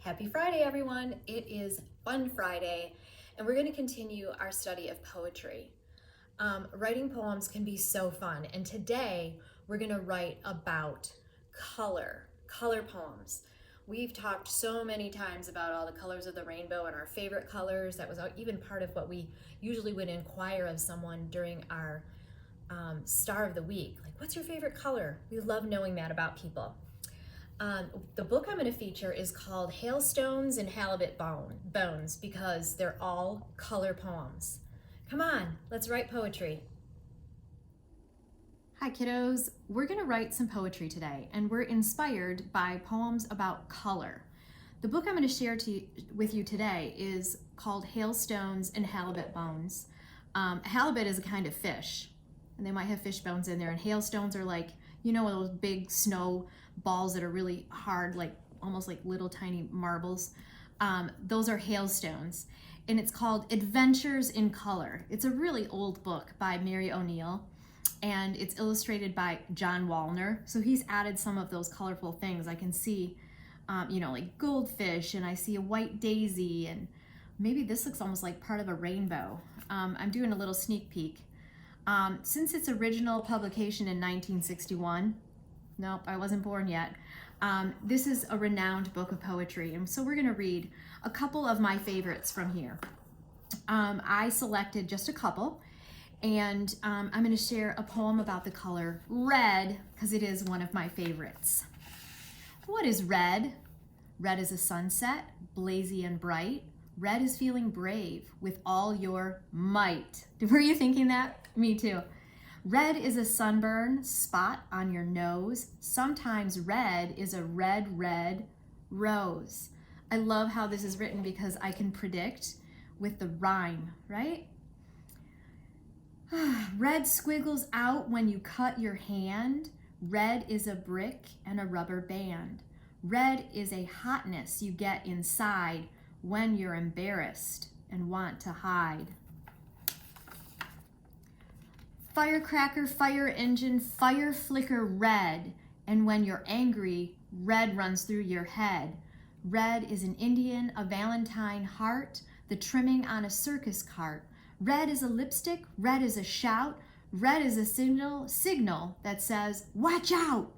Happy Friday, everyone. It is Fun Friday, and we're going to continue our study of poetry. Writing poems can be so fun, and today we're going to write about color poems. We've talked so many times about all the colors of the rainbow and our favorite colors. That was even part of what we usually would inquire of someone during our star of the week. Like, what's your favorite color? We love knowing that about people. The book I'm going to feature is called Hailstones and Halibut Bones because they're all color poems. Come on, let's write poetry. Hi kiddos, we're going to write some poetry today, and we're inspired by poems about color. The book I'm going to share with you today is called Hailstones and Halibut Bones. Halibut is a kind of fish, and they might have fish bones in there, and hailstones are like, you know, those big snow balls that are really hard, like almost like little tiny marbles. Those are hailstones, and it's called Adventures in Color. It's a really old book by Mary O'Neill, and it's illustrated by John Wallner. So he's added some of those colorful things. I can see, like goldfish, and I see a white daisy, and maybe this looks almost like part of a rainbow. I'm doing a little sneak peek. Since its original publication in 1961, nope, I wasn't born yet. This is a renowned book of poetry, and so we're going to read a couple of my favorites from here. I selected just a couple, and I'm going to share a poem about the color red because it is one of my favorites. What is red? Red is a sunset, blazy and bright. Red is feeling brave with all your might. Were you thinking that? Me too. Red is a sunburn spot on your nose. Sometimes red is a red, red rose. I love how this is written because I can predict with the rhyme, right? Red squiggles out when you cut your hand. Red is a brick and a rubber band. Red is a hotness you get inside when you're embarrassed and want to hide. Firecracker, fire engine, fire flicker red, and when you're angry, red runs through your head. Red is an Indian, a Valentine heart, the trimming on a circus cart. Red is a lipstick, red is a shout, red is a signal that says, watch out!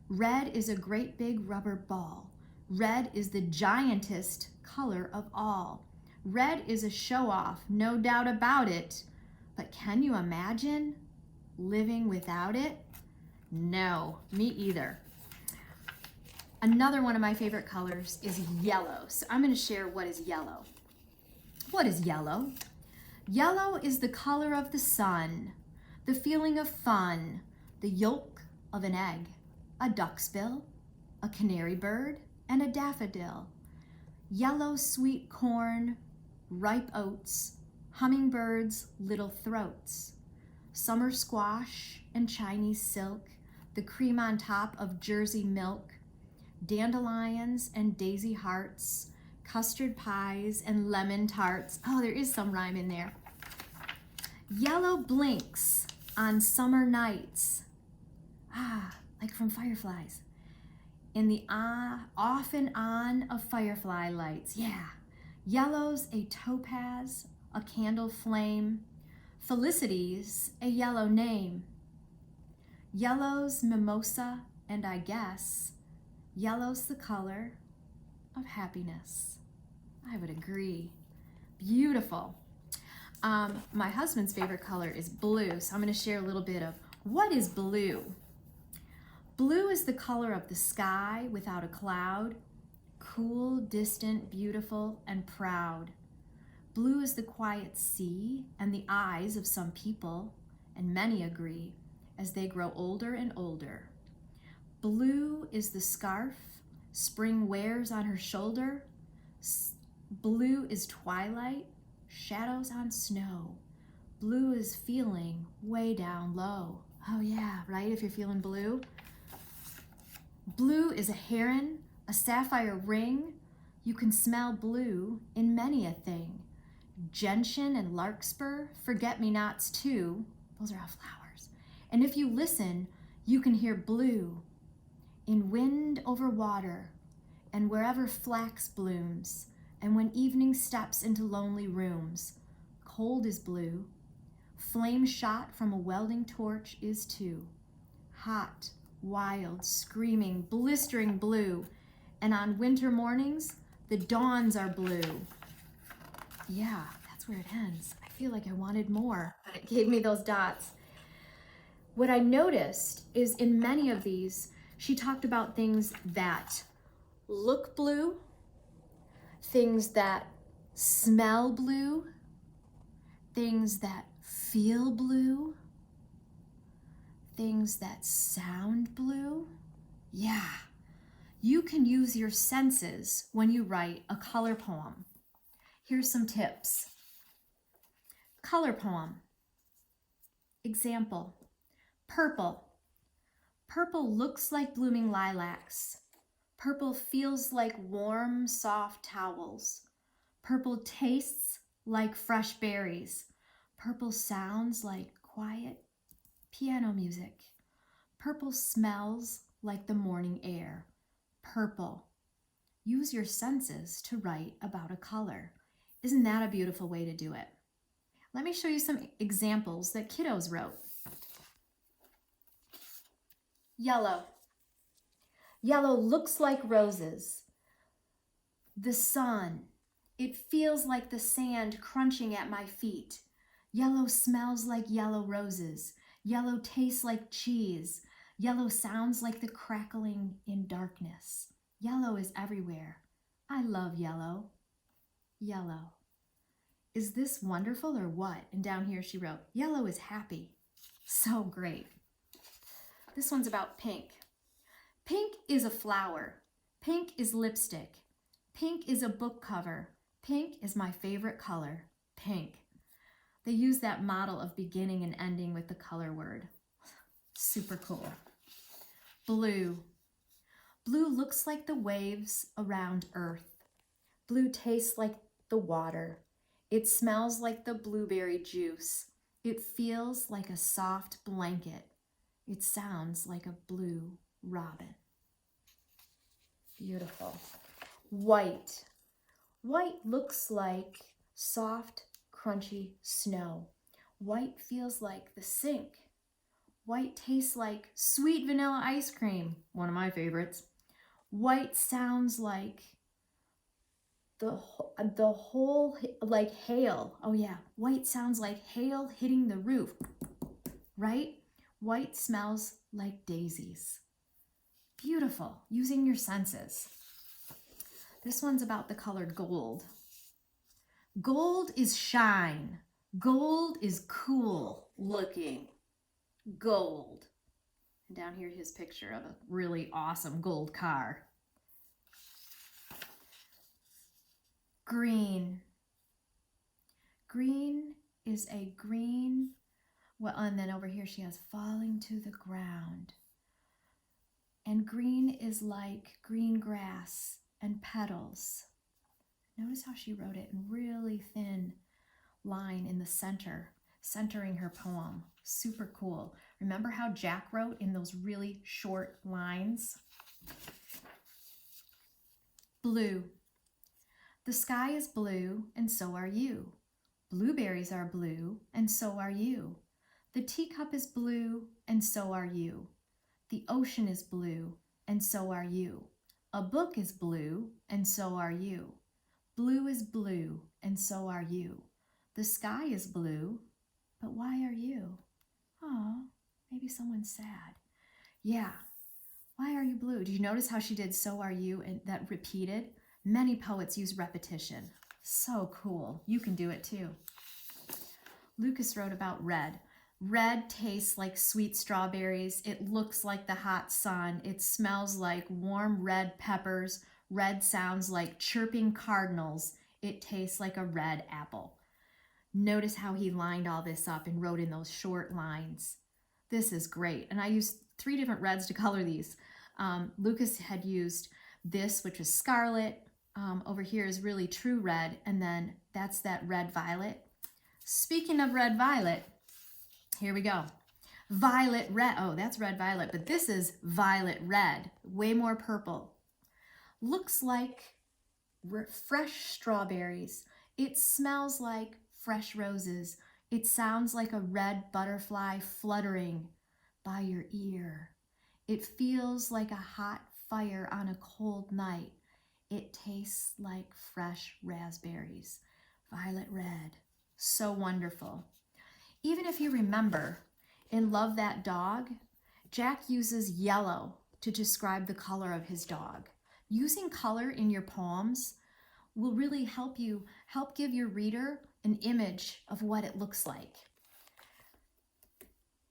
Red is a great big rubber ball. Red is the giantest color of all. Red is a show-off, no doubt about it. But can you imagine living without it? No, me either. Another one of my favorite colors is yellow. So I'm going to share what is yellow. What is yellow? Yellow is the color of the sun, the feeling of fun, the yolk of an egg, a duck's-bill, a canary bird, and a daffodil. Yellow sweet corn, ripe oats, hummingbirds' little throats, summer squash and Chinese silk, the cream on top of Jersey milk, dandelions and daisy hearts, custard pies and lemon tarts. Oh, there is some rhyme in there. Yellow blinks on summer nights. Like from fireflies. In the off and on of firefly lights. Yeah. Yellow's a topaz, a candle flame. Felicity's a yellow name. Yellow's mimosa, and I guess yellow's the color of happiness. I would agree. Beautiful. My husband's favorite color is blue, so I'm going to share a little bit of what is blue. Blue is the color of the sky without a cloud, cool, distant, beautiful, and proud. Blue is the quiet sea and the eyes of some people, and many agree, as they grow older and older. Blue is the scarf spring wears on her shoulder. Blue is twilight, shadows on snow. Blue is feeling way down low. Oh yeah, right, if you're feeling blue. Blue is a heron, a sapphire ring. You can smell blue in many a thing. Gentian and larkspur, forget-me-nots too. Those are all flowers. And if you listen, you can hear blue in wind over water, and wherever flax blooms, and when evening steps into lonely rooms. Cold is blue. Flame shot from a welding torch is too. Hot, wild, screaming, blistering blue. And on winter mornings, the dawns are blue. Yeah, that's where it ends. I feel like I wanted more, but it gave me those dots. What I noticed is in many of these, she talked about things that look blue, things that smell blue, things that feel blue, things that sound blue. Yeah, you can use your senses when you write a color poem. Here's some tips. Color poem. Example, purple. Purple looks like blooming lilacs. Purple feels like warm, soft towels. Purple tastes like fresh berries. Purple sounds like quiet piano music. Purple smells like the morning air. Purple. Use your senses to write about a color. Isn't that a beautiful way to do it? Let me show you some examples that kiddos wrote. Yellow. Yellow looks like roses. The sun. It feels like the sand crunching at my feet. Yellow smells like yellow roses. Yellow tastes like cheese. Yellow sounds like the crackling in darkness. Yellow is everywhere. I love yellow. Yellow. Is this wonderful or what? And down here she wrote, yellow is happy. So great. This one's about pink. Pink is a flower. Pink is lipstick. Pink is a book cover. Pink is my favorite color. Pink. They use that model of beginning and ending with the color word. Super cool. Blue. Blue looks like the waves around Earth. Blue tastes like the water. It smells like the blueberry juice. It feels like a soft blanket. It sounds like a blue robin. Beautiful. White. White looks like soft, crunchy snow. White feels like the sink. White tastes like sweet vanilla ice cream, one of my favorites. White sounds like the whole, like hail. Oh yeah, white sounds like hail hitting the roof, right? White smells like daisies. Beautiful, using your senses. This one's about the color gold. Gold is shine. Gold is cool looking. Gold. And down here, his picture of a really awesome gold car. Green. Green is a green, well, and then over here she has falling to the ground. And green is like green grass and petals. Notice how she wrote it in really thin line in the center, centering her poem. Super cool. Remember how Jack wrote in those really short lines? Blue. The sky is blue, and so are you. Blueberries are blue, and so are you. The teacup is blue, and so are you. The ocean is blue, and so are you. A book is blue, and so are you. Blue is blue, and so are you. The sky is blue, but why are you? Oh, maybe someone's sad. Yeah, why are you blue? Did you notice how she did so are you and that repeated? Many poets use repetition. So cool. You can do it too. Lucas wrote about red. Red tastes like sweet strawberries. It looks like the hot sun. It smells like warm red peppers. Red sounds like chirping cardinals. It tastes like a red apple. Notice how he lined all this up and wrote in those short lines. This is great. And I used 3 different reds to color these. Lucas had used this, which is scarlet. Over here is really true red. And then that's that red violet. Speaking of red violet, here we go. Violet red. Oh, that's red violet, but this is violet red. Way more purple. looks like fresh strawberries. It smells like fresh roses. It sounds like a red butterfly fluttering by your ear. It feels like a hot fire on a cold night. It tastes like fresh raspberries. Violet red. So wonderful. Even if you remember in Love That Dog, Jack uses yellow to describe the color of his dog. Using color in your poems will really help give your reader an image of what it looks like.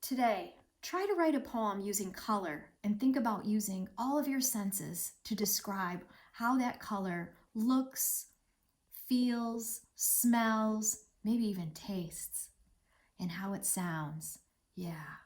Today, try to write a poem using color and think about using all of your senses to describe how that color looks, feels, smells, maybe even tastes, and how it sounds. Yeah.